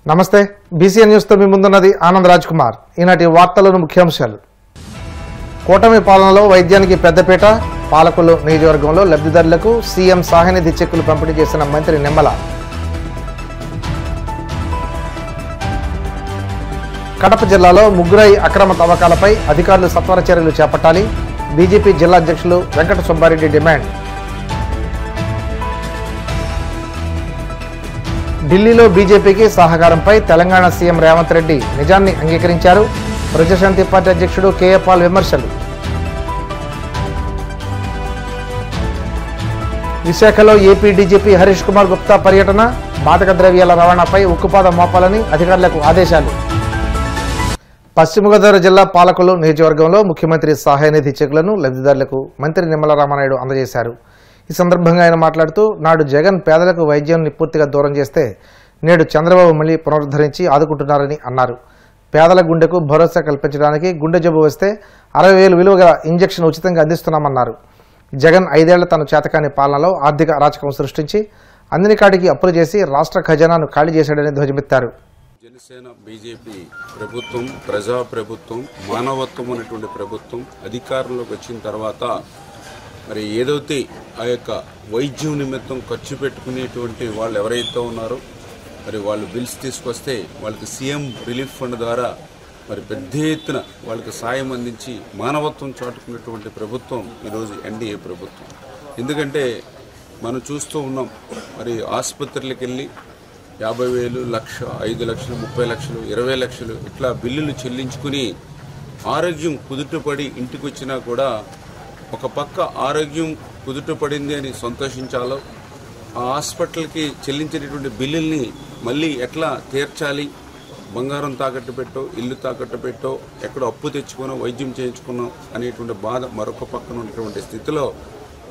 నమస్తే BCN news తో మీ ముందున్నది ఆనంద్ రాజ్ కుమార్. ఈనాటి వార్తలను ముఖ్యాంశాలు. కూటమి పాలనలో వైద్యానికి పెద్దపీట. పాలకులు నియోజకవర్గంలో లబ్ధిదారులకు సీఎం సహాయనిధి చెక్కులు పంపిణీ చేసిన మంత్రి నిమ్మల. కడప జిల్లాలో ముగ్గురై అక్రమ తవ్వకాలపై అధికారులు సత్వర చర్యలు చేపట్టాలి. బీజేపీ జిల్లా అధ్యక్షులు వెంకట సుబ్బారెడ్డి డిమాండ్. ఢిల్లీలో బీజేపీకి సహకారంపై తెలంగాణ సీఎం రేవంత్ రెడ్డి నిజాన్ని అంగీకరించారు. ప్రజాశాంతి పార్టీ అధ్యక్షుడు కేఏ పాల్ విమర్శలు. విశాఖలో ఏపీ డీజీపీ హరీష్ కుమార్ గుప్తా పర్యటన. మాదక ద్రవ్యాల రవాణాపై ఉక్కుపాదం మోపాలని అధికారులకు ఆదేశాలు. పశ్చిమ గోదావరి జిల్లా పాలకులు నియోజకవర్గంలో ముఖ్యమంత్రి సహాయనిధి చెక్కులను లబ్ధిదారులకు మంత్రి నిమ్మల రామానాయుడు అందజేశారు. ఈ సందర్భంగా ఆయన మాట్లాడుతూ, నాడు జగన్ పేదలకు వైద్యాన్ని పూర్తిగా దూరం చేస్తే నేడు చంద్రబాబు మళ్లీ పునరుద్ధరించి ఆదుకుంటున్నారని అన్నారు. పేదల గుండెకు భరోసా కల్పించడానికి గుండె జబ్బు వస్తే 60,000 విలువ గల ఇంజెక్షన్ ఉచితంగా అందిస్తున్నామన్నారు. జగన్ 5 ఏళ్ల తన చేతకాని పాలనలో ఆర్థిక అరాచకం సృష్టించి అందిన కాటికి అప్పులు చేసి రాష్ట్ర ఖజానాను ఖాళీ చేశాడని ధ్వజమెత్తారు. జనసేన బీజేపీ ప్రభుత్వం ప్రజా ప్రభుత్వం, మానవత్వం అనేటువంటి ప్రభుత్వం అధికారంలోకి వచ్చిన తర్వాత మరి ఏదైతే ఆ యొక్క వైద్యం నిమిత్తం ఖర్చు పెట్టుకునేటువంటి వాళ్ళు ఎవరైతే ఉన్నారో మరి వాళ్ళు బిల్స్ తీసుకొస్తే వాళ్ళకి సీఎం రిలీఫ్ ఫండ్ ద్వారా మరి పెద్ద ఎత్తున వాళ్ళకి సాయం అందించి మానవత్వం చాటుకునేటువంటి ప్రభుత్వం ఈరోజు ఎన్డీఏ ప్రభుత్వం. ఎందుకంటే మనం చూస్తూ ఉన్నాం, మరి ఆసుపత్రులకు వెళ్ళి 50,000, 1,00,000, 5 లక్షలు, 30 లక్షలు, 20 లక్షలు ఇట్లా బిల్లులు చెల్లించుకుని ఆరోగ్యం కుదుటపడి ఇంటికి వచ్చినా కూడా ఒక పక్క ఆరోగ్యం కుదుటపడింది అని సంతోషించాలో, ఆ హాస్పిటల్కి చెల్లించినటువంటి బిల్లుల్ని మళ్ళీ ఎట్లా తీర్చాలి, బంగారం తాకట్టు పెట్టో, ఇల్లు తాకట్టు పెట్టో, ఎక్కడో అప్పు తెచ్చుకునో వైద్యం చేయించుకున్నాం అనేటువంటి బాధ మరొక పక్కన ఉన్నటువంటి స్థితిలో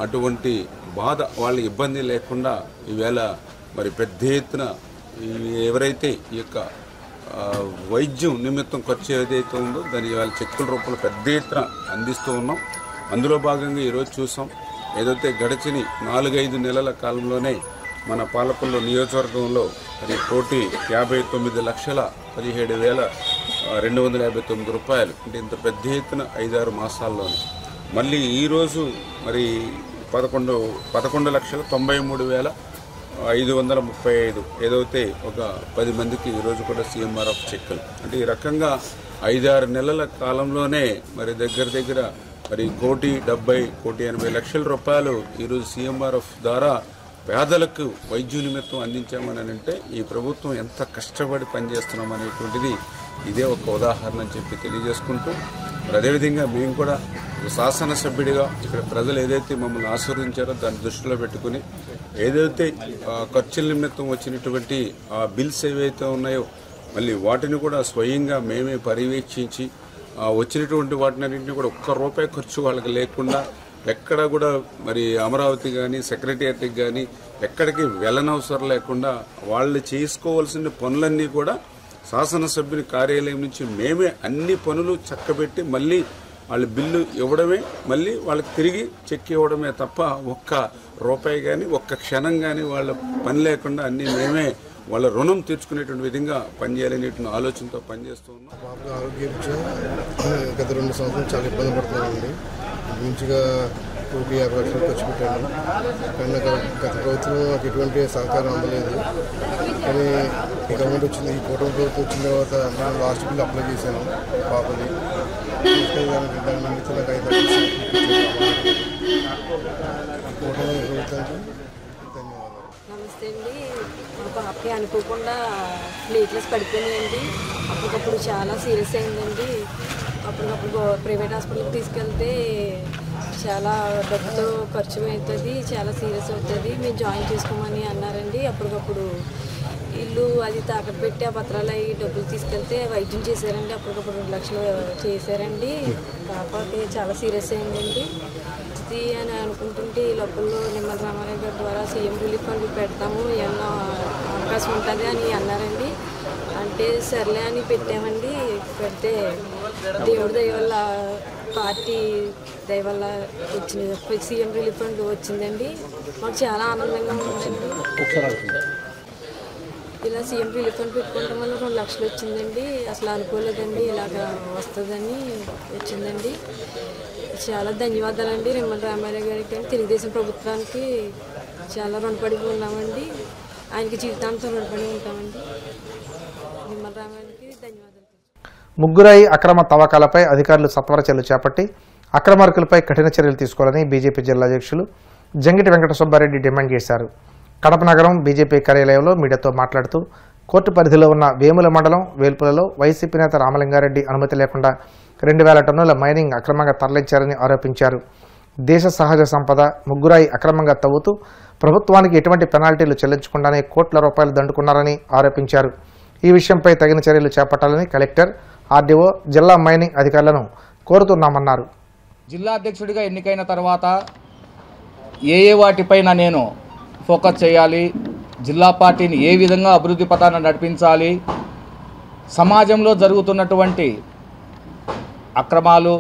అటువంటి బాధ వాళ్ళ ఇబ్బంది లేకుండా ఈవేళ మరి పెద్ద ఎత్తున ఎవరైతే ఈ యొక్క వైద్యం నిమిత్తం ఖర్చు ఏదైతే ఉందో దాని వాళ్ళ చెక్కుల రూపంలో పెద్ద ఎత్తున అందిస్తూ ఉన్నాం. అందులో భాగంగా ఈరోజు చూసాం, ఏదైతే గడిచిన 4-5 నెలల కాలంలోనే మన పాలకొల్లు నియోజకవర్గంలో అది 1,59,17,259 రూపాయలు, అంటే ఇంత పెద్ద ఎత్తున 5-6 మాసాల్లోనే. మళ్ళీ ఈరోజు మరి 11,93,535 ఏదైతే ఒక 10 మందికి ఈరోజు కూడా సీఎంఆర్ఎఫ్ చెక్కులు, అంటే ఈ రకంగా 5-6 నెలల కాలంలోనే మరి దగ్గర మరి 1,70,80,00,000 రూపాయలు ఈరోజు సీఎంఆర్ఎఫ్ ద్వారా పేదలకు వైద్య నిమిత్తం అందించామని అంటే ఈ ప్రభుత్వం ఎంత కష్టపడి పనిచేస్తున్నాం అనేటువంటిది ఇదే ఒక ఉదాహరణ అని చెప్పి తెలియజేసుకుంటూ, మరి అదేవిధంగా మేము కూడా శాసనసభ్యుడిగా ఇక్కడ ప్రజలు ఏదైతే మమ్మల్ని ఆశీర్వదించారో దాన్ని దృష్టిలో పెట్టుకుని ఏదైతే ఖర్చుల నిమిత్తం వచ్చినటువంటి ఆ బిల్స్ ఏవైతే ఉన్నాయో మళ్ళీ వాటిని కూడా స్వయంగా మేమే పర్యవేక్షించి వచ్చినటువంటి వాటినన్నింటినీ కూడా ₹1 ఖర్చు వాళ్ళకి లేకుండా ఎక్కడ కూడా మరి అమరావతి కానీ సెక్రటేరియట్కి కానీ ఎక్కడికి వెళ్ళనవసరం లేకుండా వాళ్ళు చేసుకోవాల్సిన పనులన్నీ కూడా శాసనసభ్యుని కార్యాలయం నుంచి మేమే అన్ని పనులు చక్కబెట్టి మళ్ళీ వాళ్ళ బిల్లు ఇవ్వడమే, మళ్ళీ వాళ్ళకి తిరిగి చెక్ ఇవ్వడమే తప్ప ₹1 కానీ ఒక్క క్షణం కానీ వాళ్ళ పని లేకుండా అన్నీ మేమే వాళ్ళ రుణం తీర్చుకునేటువంటి విధంగా పనిచేయాలనేటువంటి ఆలోచనతో పనిచేస్తూ ఉన్నాం. బాబు ఆరోగ్యరీత్యా గత 2 సంవత్సరాలు చాలా ఇబ్బంది పడుతున్నామండి. మంచిగా 1,50 లక్షలు ఖర్చు పెట్టాను, కానీ గత ప్రభుత్వం నాకు ఎటువంటి సహకారం అందలేదు. కానీ ఈ గవర్నమెంట్ వచ్చింది, ఈ కూటమి ప్రభుత్వం వచ్చిన తర్వాత నేను లాస్ట్ బిల్ అప్లై చేశాను బాబుని. దాని నిమిత్తం నాకు 5 లక్షలు కూటమి ప్రభుత్వానికి ధన్యవాదాలు. నమస్తే అండి. మా పాపకి అనుకోకుండా ప్లేట్లెస్ పడిపోయిందండి. అప్పటికప్పుడు చాలా సీరియస్ అయిందండి. అప్పటికప్పుడు ప్రైవేట్ హాస్పిటల్కి తీసుకెళ్తే చాలా డబ్బుతో ఖర్చు అవుతుంది, చాలా సీరియస్ అవుతుంది, మేము జాయిన్ చేసుకోమని అన్నారండి. అప్పటికప్పుడు ఇల్లు అది తాకట్టు పెట్టి ఆ పత్రాలు అవి డబ్బులు తీసుకెళ్తే వైద్యం చేశారండి. అప్పటికప్పుడు 2 లక్షలు చేశారండి. పాపకి చాలా సీరియస్ అయిందండి అని అనుకుంటుంటే ఈ లోపల్లో నిమ్మల రామారావు గారి ద్వారా సీఎం రిలీఫ్ ఫండ్ పెడతాము, ఏమన్నా అవకాశం ఉంటుంది అని అన్నారండి. అంటే సర్లే అని పెట్టామండి. పెడితే దేవుడి దయ వల్ల, పార్టీ దయ వల్ల వచ్చింది, సీఎం రిలీఫ్ ఫండ్ వచ్చిందండి. మాకు చాలా ఆనందంగా ఉందండి. ఇలా సీఎం రిలీఫ్ ఫండ్ పెట్టుకోవడం వల్ల 2 లక్షలు వచ్చిందండి. అసలు అనుకోలేదండి ఇలాగ వస్తుందని వచ్చిందండి. చాలా ధన్యవాదాలండి రిమ్మల రామారావు గారికి, తెలుగుదేశం ప్రభుత్వానికి చాలా రుణపడి ఉన్నామండి. ఆయనకి జీవితాంతం రుణపడి ఉంటామండి. రిమ్మల రామారావుకి ధన్యవాదాలు. ముగ్గురాయి అక్రమ తవ్వకాలపై అధికారులు సత్వర చర్యలు చేపట్టి అక్రమార్కులపై కఠిన చర్యలు తీసుకోవాలని బీజేపీ జిల్లా అధ్యక్షులు జంగిటి వెంకట సుబ్బారెడ్డి డిమాండ్ చేశారు. కడప నగరం బీజేపీ కార్యాలయంలో మీడియాతో మాట్లాడుతూ కోర్టు పరిధిలో ఉన్న వేముల మండలం వేల్పులలో వైసీపీ నేత రామలింగారెడ్డి అనుమతి లేకుండా 2,000 టన్నుల మైనింగ్ అక్రమంగా తరలించారని ఆరోపించారు. దేశ సహజ సంపద ముగ్గురాయి అక్రమంగా తవ్వుతూ ప్రభుత్వానికి ఎటువంటి పెనాల్టీలు చెల్లించకుండానే కోట్ల రూపాయలు దండుకున్నారని ఆరోపించారు. ఈ విషయంపై తగిన చర్యలు చేపట్టాలని కలెక్టర్, ఆర్డీఓ, జిల్లా మైనింగ్ అధికారులను కోరుతున్నామన్నారు. జిల్లా అధ్యక్షుడిగా ఎన్నికైన తర్వాత ఏ వాటిపైన నేను ఫోకస్ చేయాలి, జిల్లా పార్టీని ఏ విధంగా అభివృద్ధి పథాన్ని నడిపించాలి, సమాజంలో జరుగుతున్నటువంటి అక్రమాలు,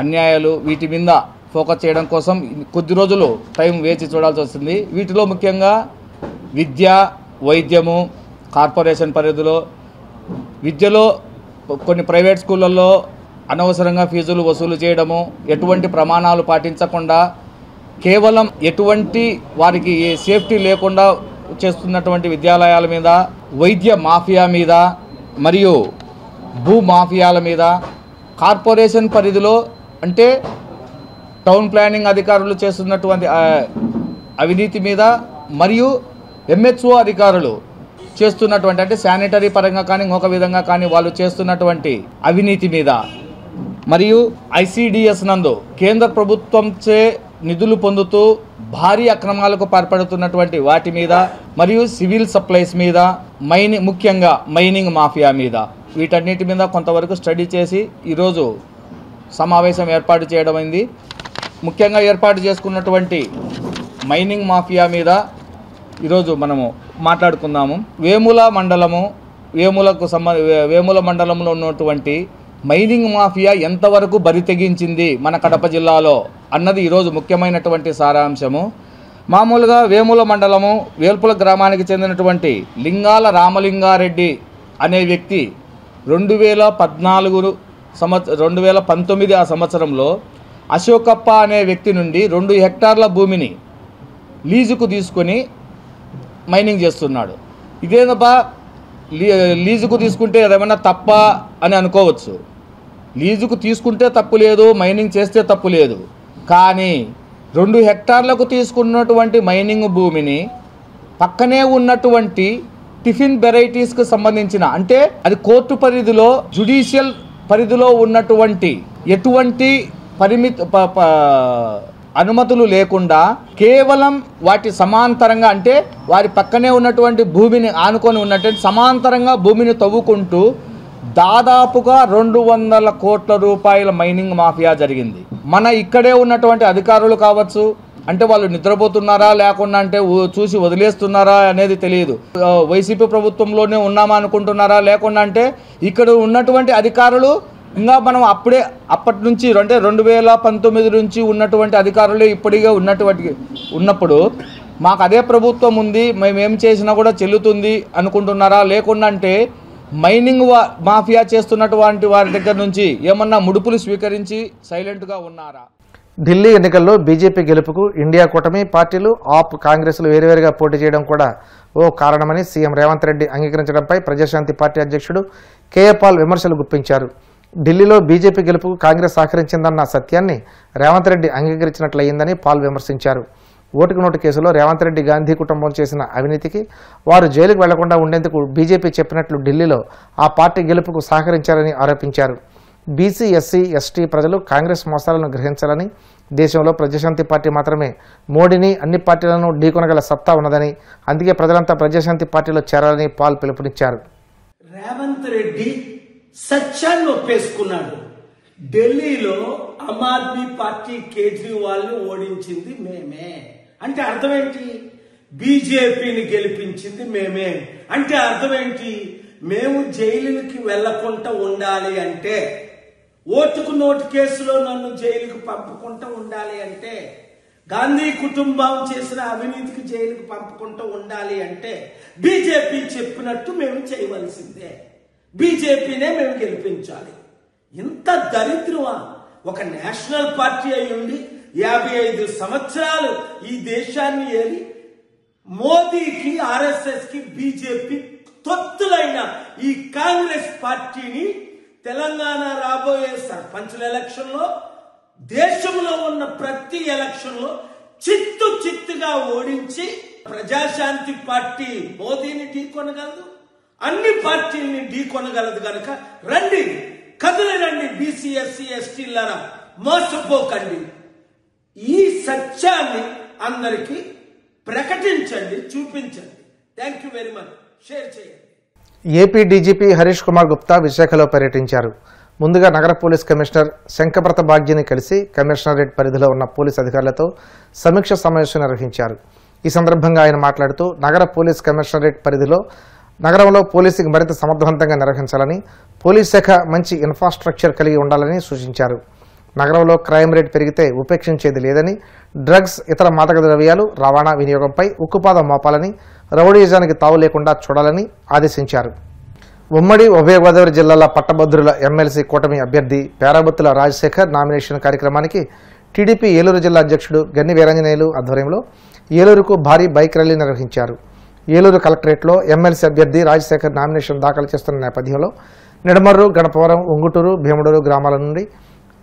అన్యాయాలు వీటి మీద ఫోకస్ చేయడం కోసం కొద్ది రోజులు టైం వేచి చూడాల్సి వస్తుంది. వీటిలో ముఖ్యంగా విద్య, వైద్యము, కార్పొరేషన్ పరిధిలో విద్యలో కొన్ని ప్రైవేట్ స్కూళ్ళల్లో అనవసరంగా ఫీజులు వసూలు చేయడము, ఎటువంటి ప్రమాణాలు పాటించకుండా కేవలం ఎటువంటి వారికి సేఫ్టీ లేకుండా చేస్తున్నటువంటి విద్యాలయాల మీద, వైద్య మాఫియా మీద మరియు భూ మాఫియాల మీద, కార్పొరేషన్ పరిధిలో అంటే టౌన్ ప్లానింగ్ అధికారులు చేస్తున్నటువంటి అవినీతి మీద మరియు ఎంహెచ్ఓ అధికారులు చేస్తున్నటువంటి అంటే శానిటరీ పరంగా కానీ ఇంకొక విధంగా కానీ వాళ్ళు చేస్తున్నటువంటి అవినీతి మీద మరియు ఐసిడిఎస్ నందు కేంద్ర ప్రభుత్వంచే నిధులు పొందుతూ భారీ అక్రమాలకు పాల్పడుతున్నటువంటి వాటి మీద మరియు సివిల్ సప్లైస్ మీద, ముఖ్యంగా మైనింగ్ మాఫియా మీద, వీటన్నిటి మీద కొంతవరకు స్టడీ చేసి ఈరోజు సమావేశం ఏర్పాటు చేయడం అయింది. ముఖ్యంగా ఏర్పాటు చేసుకున్నటువంటి మైనింగ్ మాఫియా మీద ఈరోజు మనము మాట్లాడుకుందాము. వేముల మండలంలో ఉన్నటువంటి మైనింగ్ మాఫియా ఎంతవరకు బరి తెగించింది మన కడప జిల్లాలో అన్నది ఈరోజు ముఖ్యమైనటువంటి సారాంశము. మామూలుగా వేముల మండలము వేల్పుల గ్రామానికి చెందినటువంటి లింగాల రామలింగారెడ్డి అనే వ్యక్తి 2019 ఆ సంవత్సరంలో అశోకప్ప అనే వ్యక్తి నుండి 2 హెక్టార్ల భూమిని లీజుకు తీసుకొని మైనింగ్ చేస్తున్నాడు. ఇదేనబ్బా లీజుకు తీసుకుంటే ఏమైనా తప్ప అని అనుకోవచ్చు. లీజుకు తీసుకుంటే తప్పు లేదు, మైనింగ్ చేస్తే తప్పు లేదు. కానీ 2 హెక్టార్లకు తీసుకున్నటువంటి మైనింగ్ భూమిని పక్కనే ఉన్నటువంటి టిఫిన్ వెరైటీస్కి సంబంధించిన అంటే అది కోర్టు పరిధిలో, జ్యుడిషియల్ పరిధిలో ఉన్నటువంటి ఎటువంటి అనుమతులు లేకుండా కేవలం వాటి సమాంతరంగా అంటే వారి పక్కనే ఉన్నటువంటి భూమిని ఆనుకొని ఉన్నటువంటి సమాంతరంగా భూమిని తవ్వుకుంటూ దాదాపుగా 200 కోట్ల రూపాయల మైనింగ్ మాఫియా జరిగింది. మన ఇక్కడే ఉన్నటువంటి అధికారులు కావచ్చు, అంటే వాళ్ళు నిద్రపోతున్నారా లేకుండా అంటే చూసి వదిలేస్తున్నారా అనేది తెలియదు. వైసీపీ ప్రభుత్వంలోనే ఉన్నామా అనుకుంటున్నారా లేకుండా అంటే ఇక్కడ ఉన్నటువంటి అధికారులు ఇంకా మనం అప్పటి నుంచి అంటే 2019 నుంచి ఉన్నటువంటి అధికారులే ఇప్పటికే ఉన్నప్పుడు మాకు అదే ప్రభుత్వం ఉంది, మేమేం చేసినా కూడా చెల్లుతుంది అనుకుంటున్నారా లేకుండా అంటే మైనింగ్ మాఫియా చేస్తున్నటువంటి వారి దగ్గర నుంచి ఏమన్నా ముడుపులు స్వీకరించి సైలెంట్గా ఉన్నారా? ఢిల్లీ ఎన్నికల్లో బీజేపీ గెలుపుకు ఇండియా కూటమి పార్టీలు, ఆప్, కాంగ్రెస్లు వేరువేరుగా పోటీ చేయడం కూడా ఓ కారణమని సీఎం రేవంత్ రెడ్డి అంగీకరించడంపై ప్రజాశాంతి పార్టీ అధ్యక్షుడు కేఏ పాల్ విమర్శలు గుప్పించారు. ఢిల్లీలో బీజేపీ గెలుపుకు కాంగ్రెస్ సహకరించిందన్న సత్యాన్ని రేవంత్ రెడ్డి అంగీకరించినట్లయిందని పాల్ విమర్శించారు. ఓటుకు నోటు కేసులో రేవంత్ రెడ్డి గాంధీ కుటుంబం చేసిన అవినీతికి వారు జైలుకు వెళ్లకుండా ఉండేందుకు బీజేపీ చెప్పినట్లు ఢిల్లీలో ఆ పార్టీ గెలుపుకు సహకరించారని ఆరోపించారు. బీసీ, ఎస్సీ, ఎస్టీ ప్రజలు కాంగ్రెస్ మోసాలను గ్రహించాలని, దేశంలో ప్రజాశాంతి పార్టీ మాత్రమే మోడీని, అన్ని పార్టీలను ఢీకొనగల సత్తా ఉన్నదని, అందుకే ప్రజలంతా ప్రజాశాంతి పార్టీలో చేరాలని పాల్ పిలుపునిచ్చారు. రేవంత్ రెడ్డి సత్యాన్ని ఒప్పేసుకున్నాడు. ఢిల్లీలో ఆమ్ ఆద్మీ పార్టీ కేజ్రీవాల్ ని ఓడించింది మేమే అంటే అర్థం ఏంటి? బీజేపీని గెలిపించింది మేమే అంటే అర్థం ఏంటి? మేము జైలుకి వెళ్లకుండా ఉండాలి అంటే, ఓటుకు నోటు కేసులో నన్ను జైలుకు పంపకుండా ఉండాలి అంటే గాంధీ కుటుంబం చేసిన అవినీతికి జైలుకు పంపుకుంటూ ఉండాలి అంటే బీజేపీ చెప్పినట్టు మేము చేయవలసిందే. బీజేపీనే మేము గెలిపించాలి. ఇంత దరిద్రమా? ఒక నేషనల్ పార్టీ అయి ఉండి 55 సంవత్సరాలు ఈ దేశాన్ని ఏలి మోదీకి, ఆర్ఎస్ఎస్ కి, బీజేపీ తొత్తులైన ఈ కాంగ్రెస్ పార్టీని తెలంగాణ రాబోయే సర్పంచుల ఎలక్షన్లో, దేశంలో ఉన్న ప్రతి ఎలక్షన్లో చిత్తుగా ఓడించి ప్రజాశాంతి పార్టీ మోదీని ఢీకొనగలదు, అన్ని పార్టీల్ని ఢీకొనగలదు. కనుక రండి, కదలరండి బీసీ, ఎస్సీ, ఎస్టీలారా, మోసపోకండి. ఈ సత్యాన్ని అందరికీ ప్రకటించండి, చూపించండి. Thank you very much. Share చేయండి. ఏపీ డీజీపీ హరీష్ కుమార్ గుప్తా విశాఖలో పర్యటించారు. ముందుగా నగర పోలీస్ కమిషనర్ శంకప్రత భాగ్యని కలిసి కమిషనరేట్ పరిధిలో ఉన్న పోలీస్ అధికారులతో సమీక్ష సమావేశం నిర్వహించారు. ఈ సందర్భంగా ఆయన మాట్లాడుతూ నగర పోలీస్ కమిషనరేట్ పరిధిలో నగరంలో పోలీసింగ్ మరింత సమర్థవంతంగా నిర్వహించాలని, పోలీస్ శాఖ మంచి ఇన్ఫ్రాస్ట్రక్చర్ కలిగి ఉండాలని సూచించారు. నగరంలో క్రైమ్ రేట్ పెరిగితే ఉపేక్షించేది లేదని, డ్రగ్స్, ఇతర మాదక ద్రవ్యాలు రవాణా వినియోగంపై ఉక్కుపాదం మోపాలని, రౌడీయిజానికి తావు లేకుండా చూడాలని ఆదేశించారు. ఉమ్మడి ఉభయ గోదావరి జిల్లాల పట్టభద్రుల ఎమ్మెల్సీ కూటమి అభ్యర్థి పేరాబత్తుల రాజశేఖర్ నామినేషన్ కార్యక్రమానికి టీడీపీ ఏలూరు జిల్లా అధ్యక్షుడు గన్ని వీరాంజనేయులు ఆధ్వర్యంలో ఏలూరుకు భారీ బైక్ ర్యాలీ నిర్వహించారు. ఏలూరు కలెక్టరేట్లో ఎమ్మెల్సీ అభ్యర్థి రాజశేఖర్ నామినేషన్ దాఖలు చేస్తున్న నేపథ్యంలో నిడమర్రు, గణపవరం, ఉంగుటూరు, భీముడూరు గ్రామాల నుండి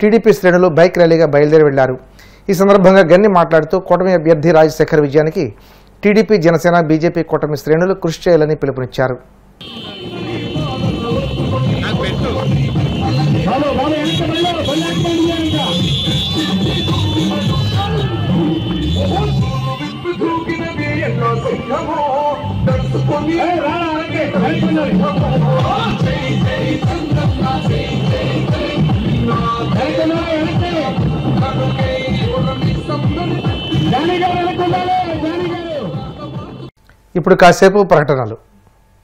టీడీపీ శ్రేణులు బైక్ ర్యాలీగా బయలుదేరి వెళ్లారు. ఈ సందర్భంగా గన్ని మాట్లాడుతూ కూటమి అభ్యర్థి రాజశేఖర్ విజయానికి టీడీపీ, జనసేన, బీజేపీ కూటమి శ్రేణులు కృషి చేయాలని పిలుపునిచ్చారు. ఇప్పుడు కాసేపు ప్రకటనలు.